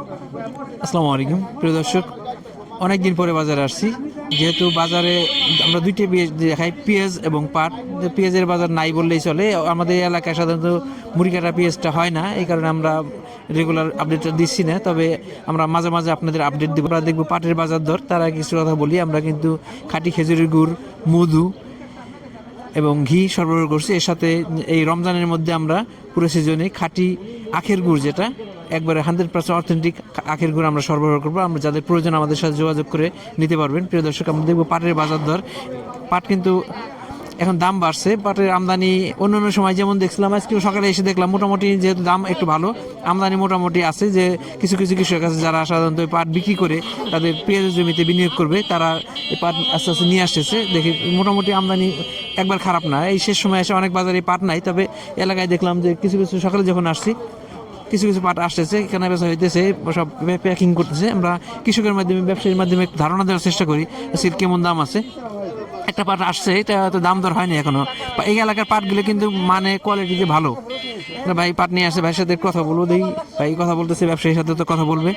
আসসালামু আলাইকুম প্রিয় দর্শক, অনেকদিন পরে বাজারে আসছি। যেহেতু বাজারে আমরা দুইটা পেঁয়াজ দেখাই, পেঁয়াজ এবং পাট। পেঁয়াজের বাজার নাই বললেই চলে। আমাদের এলাকায় সাধারণত মুড়ি কাটা পেঁয়াজটা হয় না, এই কারণে আমরা রেগুলার আপডেটটা দিচ্ছি না। তবে আমরা মাঝে মাঝে আপনাদের আপডেট দেবো। আমরা দেখবো পাটের বাজার দর। তার আগে কিছু কথা বলি, আমরা কিন্তু খাঁটি খেজুরের গুড়, মধু এবং ঘি সরবরাহ করছি। এর সাথে এই রমজানের মধ্যে আমরা পুরো সিজনে খাঁটি আখের গুড়, যেটা একবারে 100% অথেন্টিক আখের গুড় আমরা সরবরাহ করবো। আমরা যাদের প্রয়োজন আমাদের সাথে যোগাযোগ করে নিতে পারবেন। প্রিয় দর্শক, আমরা দেখবো পাটের বাজার দর। পাট কিন্তু এখন দাম বাড়ছে। পাটের আমদানি অন্য সময় যেমন দেখছিলাম, আজকে সকালে এসে দেখলাম মোটামুটি যেহেতু দাম একটু ভালো, আমদানি মোটামুটি আছে। যে কিছু কিছু কৃষক আছে যারা সাধারণত পাট বিক্রি করে তাদের পেঁয়াজের জমিতে বিনিয়োগ করবে, তারা এই পাট আস্তে আস্তে নিয়ে আসতেছে। দেখি মোটামুটি আমদানি একবার খারাপ না। এই শেষ সময় এসে অনেক বাজারে পাট নাই, তবে এলাকায় দেখলাম যে কিছু কিছু সকালে যখন আসছি কিছু কিছু পাট আসতেছে, কেনা বেচা হইতেছে, সব প্যাকিং করতেছে। আমরা কৃষকের মাধ্যমে, ব্যবসায়ীর মাধ্যমে একটু ধারণা দেওয়ার চেষ্টা করি আজকে কেমন দাম আছে। একটা পাট আসছে, এটা তো দাম দর হয়নি এখনো। এই এলাকার পাটগুলো কিন্তু মানে কোয়ালিটিতে ভালো। ভাই পাট নিয়ে আসে, ভাইয়ের সাথে কথা বলবো। দেখি ভাই কথা বলতেছে, ব্যবসায়ীর সাথে তো কথা বলবে।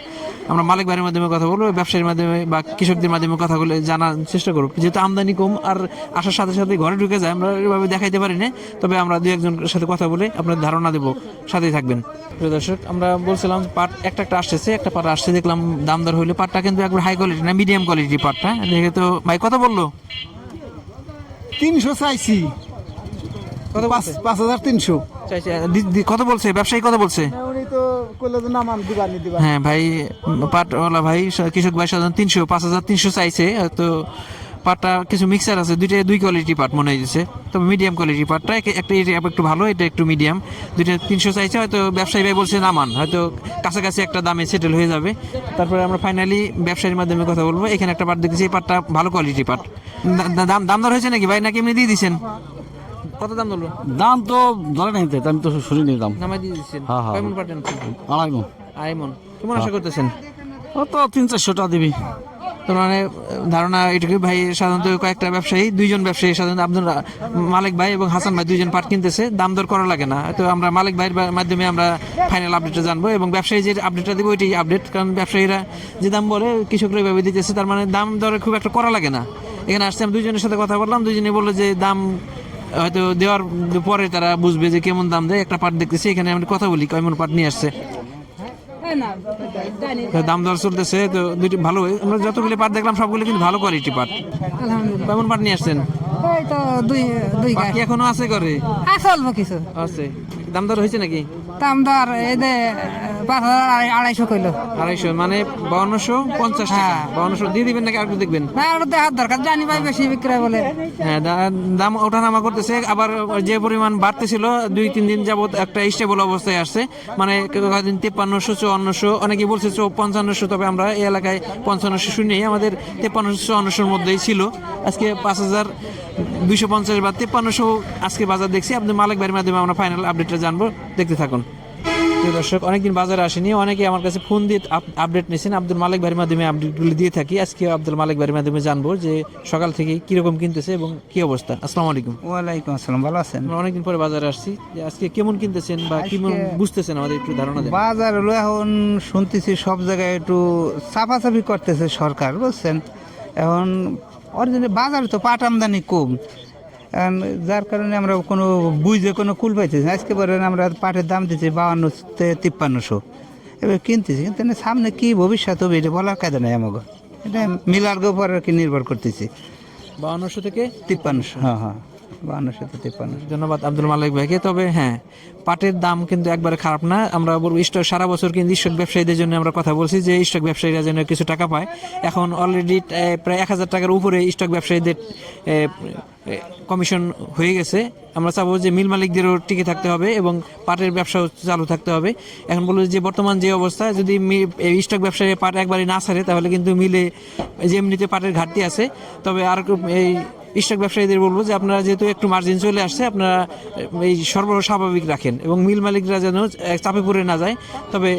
আমরা মালিক ভাইয়ের মাধ্যমে কথা বলবো, ব্যবসায়ীর মাধ্যমে বা কৃষকদের মাধ্যমে কথা বলে জানার চেষ্টা করবো। যেহেতু আমদানি কম আর আসার সাথে সাথে ঘরে ঢুকে যায়, আমরা এভাবে দেখাইতে পারি না। তবে আমরা দু একজনের সাথে কথা বলে আপনাদের ধারণা দেবো, সাথেই থাকবেন। প্রিয় দর্শক, আমরা বলছিলাম পাট একটা একটা আসতেছে, একটা পাট আসছে, দেখলাম দাম দর হইলে। পাটটা কিন্তু একবার হাই কোয়ালিটি না, মিডিয়াম কোয়ালিটি পাটটা। দেখে তো ভাই কত বললো? 300 চাইছি। কত 5,300 চাইছে? কত বলছে ব্যবসায়ী, কত বলছে? উনি তো কইলো যে নামান দিবানি। হ্যাঁ ভাই, পাটওয়ালা ভাই, কৃষক ভাই সাধারণ 5,300 চাইছে। তো পাটটা কিছু মিক্সার আছে, দুই কোয়ালিটি পাট মনে হয়েছে। তবে মিডিয়াম কোয়ালিটি পাটটা একটা, এটা একটু ভালো, এটা একটু মিডিয়াম। 300 চাইছে। হয়তো ব্যবসায়ী ভাই বলছে নামান, হয়তো কাছাকাছি একটা দামে সেটেল হয়ে যাবে। তারপরে আমরা ফাইনালি ব্যবসায়ীর মাধ্যমে কথা বলবো। এখানে একটা পাট দেখেছি, এই পাটটা ভালো কোয়ালিটি পাট। দাম দর হয়েছে নাকি ভাই, নাকি এমনি দিয়ে দিচ্ছেন? কত দাম বলবো? দাম তো ধরে নাই, আমি তো শুনিনি দাম। নামাই দিয়ে দিচ্ছেন? হ্যাঁ, হ্যাঁ। কয়মন পাটেন? 2.5 মণ। আইমন। কেমন আশা করতেছেন? ও তো 300-400 টাকা দিবি। তো মানে ধারণা এটুকু। ভাই সাধারণত কয়েকটা ব্যবসায়ী, দুইজন ব্যবসায়ী সাধারণত আব্দুল মালিক ভাই এবং হাসান ভাই, দুইজন পাট কিনতেছে। দাম দর করা লাগে না। তো আমরা মালিক ভাইয়ের মাধ্যমে আমরা ফাইনাল আপডেটটা জানবো, এবং ব্যবসায়ী যে আপডেটটা দেবো ওইটাই আপডেট। কারণ ব্যবসায়ীরা যে দাম বলে কৃষকরা এভাবে দিতেছে, তার মানে দাম দরে খুব একটা করা লাগে না। এখানে আসছে, আমি দুইজনের সাথে কথা বললাম, দুইজনে বললো যে দাম হয়তো দেওয়ার পরে তারা বুঝবে যে কেমন দাম দেয়। একটা পাট দেখতেছি, এখানে আমি কথা বলি কেমন পাট নিয়ে আসছে। দাম দর চলতেছে তো দুইটি ভালো। আমরা যতগুলি পাট দেখলাম সবগুলো কিন্তু ভালো কোয়ালিটি পাট। কেমন পাট নিয়ে আসছেন? এই তো দুই পাট কি এখনো আছে করে? আছে অল্প কিছু। আছে। দাম দর হয়েছে নাকি? দাম দর এই যে 5,250 কইলো। 250 মানে 5250 টাকা। হ্যাঁ। 5200 দিয়ে দিবেন নাকি আর একটু দেখবেন? না, আর দেখার দরকার, জানি ভাই বেশি বিক্রয় বলে। হ্যাঁ, দাম ওঠানামা করতেছে। আবার যে পরিমাণ বাড়তেছিল 2-3 দিন যাবত একটা স্টেবল অবস্থায় আসছে। মানে কয়েকদিন 5300, 5400, অনেকে বলছে 5500। তবে আমরা এই এলাকায় 5500 শুনি, আমাদের 5300-5400 মধ্যেই ছিল। আজকে 5250 বা 5300 আজকে বাজার দেখছি। আপনাদের মালিক ভাইয়ের মাধ্যমে আমরা ফাইনাল আপডেটটা জানবো, দেখতে থাকুন। প্রিয় দর্শক, অনেকদিন বাজারে আসেনি, অনেকে আমার কাছে ফোন দিয়ে আপডেট নিয়েছেন। আব্দুল মালিক ভাইয়ের মাধ্যমে আপডেটগুলি দিয়ে থাকি। আজকে আব্দুল মালিক ভাইয়ের মাধ্যমে জানবো যে সকাল থেকে কিরকম কিনতেছে এবং কি অবস্থা। আসসালামু আলাইকুম। ওয়ালাইকুম আসসালাম, ভালো আছেন? আমরা অনেকদিন পরে বাজারে আসছি, যে আজকে কেমন কিনতেছেন বা কেমন বুঝতেছেন আমাদের একটু ধারণা দেন। বাজার হলো এখন শুনতেছি সব জায়গায় একটু চাপাচাপি করতেছে সরকার, বুঝছেন। এখন অরিজিনাল বাজারে তো পাট আমদানি কম, এখন যার কারণে আমরা কোনো বুঝে কোনো কুল পাইতেছি না। আজকে বলেন আমরা পাটের দাম দিচ্ছি 5200-5300, এবার কিনতেছি। কিন্তু সামনে কি ভবিষ্যৎ হবে এটা বলার কাজে নাই আমাকে। এটা মিলার উপর আর কি নির্ভর করতেছি। 5200 থেকে 5300, হ্যাঁ হ্যাঁ, 5200-5300। ধন্যবাদ আব্দুল মালিক ভাইকে। তবে হ্যাঁ, পাটের দাম কিন্তু একবারে খারাপ না। আমরা বলবো স্টক সারা বছর কিন্তু স্টক ব্যবসায়ীদের জন্য আমরা কথা বলছি যে স্টক ব্যবসায়ীরা যেন কিছু টাকা পায়। এখন অলরেডি প্রায় 1000 টাকার উপরে স্টক ব্যবসায়ীদের কমিশন হয়ে গেছে। আমরা চাবো যে মিল মালিকদেরও টিকে থাকতে হবে এবং পাটের ব্যবসাও চালু থাকতে হবে। এখন বলবো যে বর্তমান যে অবস্থা, যদি স্টক ব্যবসায়ী পাট একবারে না ছাড়ে তাহলে কিন্তু মিলে যে এমনিতে পাটের ঘাটতি আছে। তবে আর এই স্টক ব্যবসায়ীদের বলবো যে আপনারা যেহেতু একটু মার্জিন চলে আসছে, আপনারা এই সরবরাহ স্বাভাবিক রাখেন এবং মিল মালিকরা যেন চাপে পড়ে না যায়। তবে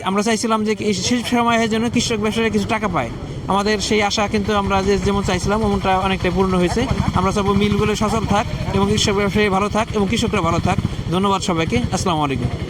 আমরা চাইছিলাম যে শেষ সময়ে যেন কৃষক ব্যবসায়ীরা কিছু টাকা পায়। আমাদের সেই আশা কিন্তু আমরা যেমন চাইছিলাম ওমনটা অনেকটাই পূর্ণ হয়েছে। আমরা চাবো মিলগুলো সচল থাক এবং কৃষক ব্যবসায়ী ভালো থাক এবং কৃষকরা ভালো থাক। ধন্যবাদ সবাইকে। আসসালামু আলাইকুম।